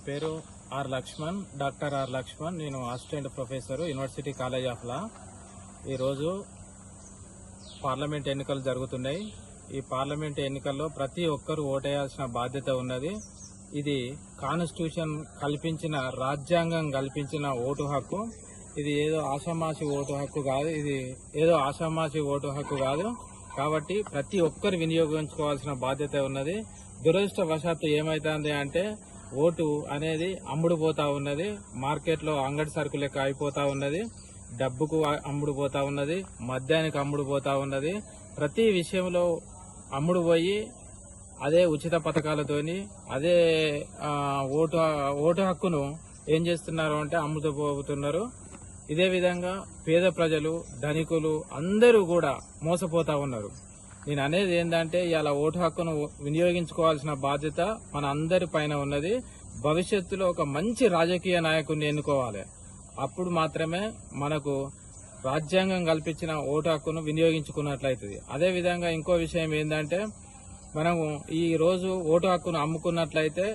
పేరు R Lakshman, doctor R Lakshman. నేను assistant professor, university college of law. ఈరోజు పార్లమెంట్ ఎన్నికలు జరుగుతున్నాయి. ఈ పార్లమెంట్ ఎన్నికల్లో ప్రతి ఒక్కరూ ఓటేయాల్సిన బాధ్యత ఉన్నది. ఇది కాన్స్టిట్యూషన్ కల్పించిన, రాజ్యాంగం కల్పించిన ఓటు హక్కు. ఇది ఏదో ఆషామాషి ఓటు హక్కు కాదు. కాబట్టి ప్రతి ఒక్కరు వినియోగించుకోవాల్సిన బాధ్యత ఉన్నది. దురదృష్టవశాత్తు ఏమైతుంది అంటే ఓటు అనేది అమ్ముడుపోతా ఉన్నది. మార్కెట్లో అంగడి సరుకు లెక్క అయిపోతా ఉన్నది. డబ్బుకు అమ్ముడుపోతా ఉన్నది, మద్యానికి అమ్ముడుపోతా ఉన్నది. ప్రతి విషయంలో అమ్ముడుపోయి అదే ఉచిత పథకాలతోని అదే ఓటు హక్కును ఏం చేస్తున్నారు అంటే అమ్ముడుపోతున్నారు. ఇదే విధంగా పేద ప్రజలు, ధనికులు అందరూ కూడా మోసపోతా ఉన్నారు. నేను అనేది ఏంటంటే ఇలా ఓటు హక్కును వినియోగించుకోవాల్సిన బాధ్యత మన అందరి పైన ఉన్నది. భవిష్యత్తులో ఒక మంచి రాజకీయ నాయకుడిని ఎన్నుకోవాలి. అప్పుడు మాత్రమే మనకు రాజ్యాంగం కల్పించిన ఓటు హక్కును వినియోగించుకున్నట్లయితుంది. అదేవిధంగా ఇంకో విషయం ఏంటంటే మనము ఈ రోజు ఓటు హక్కును అమ్ముకున్నట్లయితే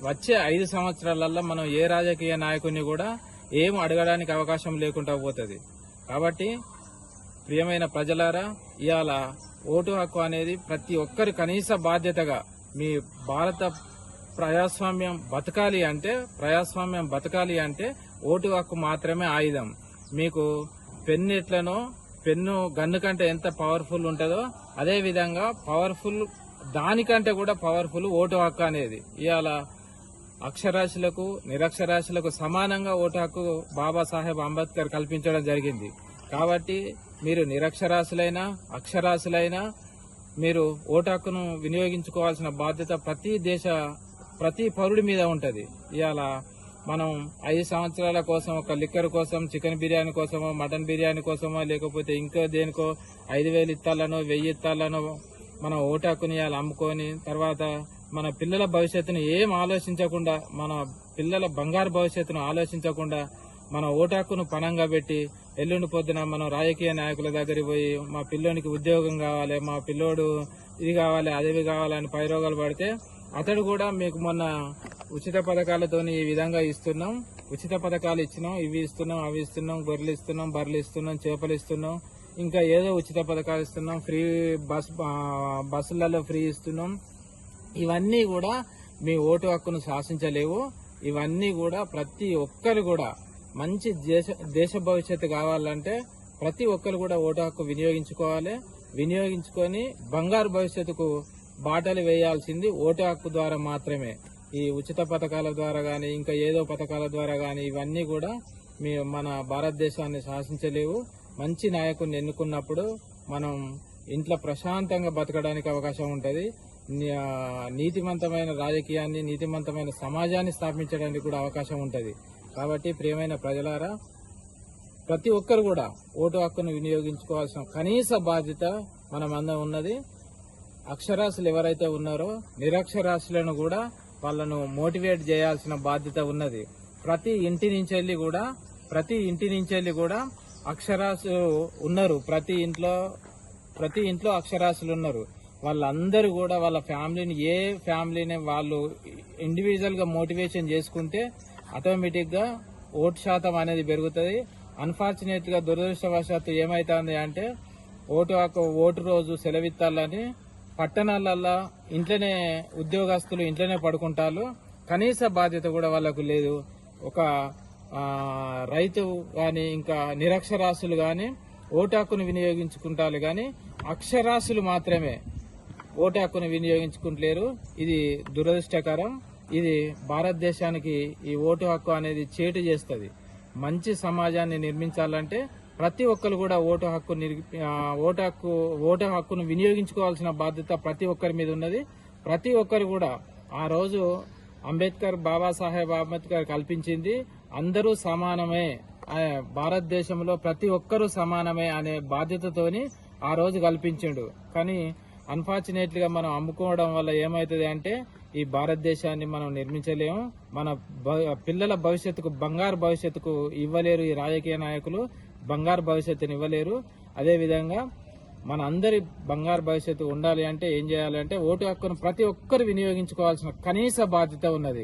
వచ్చే 5 సంవత్సరాలలో మనం ఏ రాజకీయ నాయకుడిని కూడా ఏం అడగడానికి అవకాశం లేకుండా పోతుంది. కాబట్టి ప్రియమైన ప్రజలారా, ఇవాళ ఓటు హక్కు అనేది ప్రతి ఒక్కరి కనీస బాధ్యతగా, మీ భారత ప్రజాస్వామ్యం బతకాలి అంటే ఓటు హక్కు మాత్రమే ఆయుధం. మీకు పెన్ను గన్ను కంటే ఎంత పవర్ఫుల్ ఉంటుందో అదే విధంగా దానికంటే కూడా పవర్ఫుల్ ఓటు హక్కు అనేది. ఇవాళ అక్షరాస్యులకు, నిరక్షరాస్యులకు సమానంగా ఓటు హక్కు బాబాసాహెబ్ అంబేద్కర్ కల్పించడం జరిగింది. కాబట్టి మీరు నిరక్షరాస్యులైనా, అక్షరాస్యులైనా మీరు ఓటు హక్కును వినియోగించుకోవాల్సిన బాధ్యత ప్రతి పౌరుడి మీద ఉంటది. ఇవాళ మనం 5 సంవత్సరాల కోసం ఒక లిక్కర్ కోసం, చికెన్ బిర్యానీ కోసమో, మటన్ బిర్యానీ కోసమో, లేకపోతే ఇంకో దేనికో 5,000 ఇత్తాలనో 1,000 ఇత్తాలనో మన ఓటు హక్కుని ఇవాళ అమ్ముకొని తర్వాత మన పిల్లల భవిష్యత్తును ఏం ఆలోచించకుండా, మన పిల్లల బంగారు భవిష్యత్తును ఆలోచించకుండా మన ఓటు హక్కును పణంగా పెట్టి ఎల్లుండి పొద్దున మనం రాజకీయ నాయకుల దగ్గరికి పోయి మా పిల్లోనికి ఉద్యోగం కావాలి, మా పిల్లోడు ఇది కావాలి, అదివి కావాలని పైరోగాలు పడితే అతడు కూడా మీకు మొన్న ఉచిత పథకాలతో ఈ విధంగా ఇస్తున్నాం, ఉచిత పథకాలు ఇచ్చినాం, ఇవి ఇస్తున్నాం, అవి ఇస్తున్నాం, గొర్రెలు ఇస్తున్నాం, బర్రెలు ఇస్తున్నాం, చేపలు ఇస్తున్నాం, ఇంకా ఏదో ఉచిత పథకాలు ఇస్తున్నాం, ఫ్రీ బస్సులలో ఫ్రీ ఇస్తున్నాం. ఇవన్నీ కూడా మీ ఓటు హక్కును శాసించలేవు. ఇవన్నీ కూడా ప్రతి ఒక్కరు కూడా మంచి దేశ భవిష్యత్తు కావాలంటే ప్రతి ఒక్కరు కూడా ఓటు హక్కు వినియోగించుకొని బంగారు భవిష్యత్తుకు బాటలు వేయాల్సింది ఓటు హక్కు ద్వారా మాత్రమే. ఈ ఉచిత పథకాల ద్వారా గాని, ఇంకా ఏదో పథకాల ద్వారా గాని ఇవన్నీ కూడా మన భారతదేశాన్ని శాసించలేవు. మంచి నాయకుడిని ఎన్నుకున్నప్పుడు మనం ఇంట్లో ప్రశాంతంగా బతకడానికి అవకాశం ఉంటుంది. నీతిమంతమైన రాజకీయాన్ని, నీతిమంతమైన సమాజాన్ని స్థాపించడానికి కూడా అవకాశం ఉంటుంది. కాబట్టి ప్రియమైన ప్రజలారా, ప్రతి ఒక్కరు కూడా ఓటు హక్కును వినియోగించుకోవాల్సిన కనీస బాధ్యత మనమందరం ఉన్నది. అక్షరాస్యులు ఎవరైతే ఉన్నారో నిరక్షరాస్యులను కూడా వాళ్ళను మోటివేట్ చేయాల్సిన బాధ్యత ఉన్నది. ప్రతి ఇంటి నుంచి కూడా అక్షరాస్యులు ఉన్నారు. ప్రతి ఇంట్లో అక్షరాస్యులు ఉన్నారు. వాళ్ళందరూ కూడా వాళ్ళ ఫ్యామిలీని వాళ్ళు ఇండివిజువల్ గా మోటివేషన్ చేసుకుంటే ఆటోమేటిక్ గా ఓటు శాతం అనేది పెరుగుతుంది. అన్ఫార్చునేట్ గా దురదృష్టవశాత్తు ఏమైతుంది అంటే ఓటు రోజు సెలవిత్తాలని పట్టణాలల్లో ఇంట్లోనే ఉద్యోగస్తులు ఇంట్లోనే పడుకుంటారు. కనీస బాధ్యత కూడా వాళ్ళకు లేదు. ఒక రైతు గాని, ఇంకా నిరక్షరాస్యులు గాని ఓటు హక్కును వినియోగించుకుంటారు, గాని అక్షరాస్యులు మాత్రమే ఓటు హక్కును వినియోగించుకుంటలేరు. ఇది దురదృష్టకరం. ఇది భారతదేశానికి ఈ ఓటు హక్కు అనేది చేటు చేస్తుంది. మంచి సమాజాన్ని నిర్మించాలంటే ప్రతి ఒక్కరు కూడా ఓటు హక్కును వినియోగించుకోవాల్సిన బాధ్యత ప్రతి ఒక్కరి మీద ఉన్నది. ప్రతి ఒక్కరు కూడా ఆ రోజు బాబాసాహెబ్ అంబేద్కర్ కల్పించింది అందరూ సమానమే, భారతదేశంలో ప్రతి ఒక్కరూ సమానమే అనే బాధ్యతతోని ఆ రోజు కల్పించిండు. కానీ అన్ఫార్చునేట్లీగా మనం అమ్ముకోవడం వల్ల ఏమవుతుంది అంటే ఈ భారతదేశాన్ని మనం నిర్మించలేము. మన పిల్లల భవిష్యత్తుకు, బంగారు భవిష్యత్తుకు ఇవ్వలేరు. ఈ రాజకీయ నాయకులు బంగారు భవిష్యత్తుని ఇవ్వలేరు. అదేవిధంగా మన అందరి బంగారు భవిష్యత్తు ఉండాలి అంటే ఏం చేయాలి అంటే ఓటు హక్కును ప్రతి ఒక్కరు వినియోగించుకోవాల్సిన కనీస బాధ్యత ఉన్నది.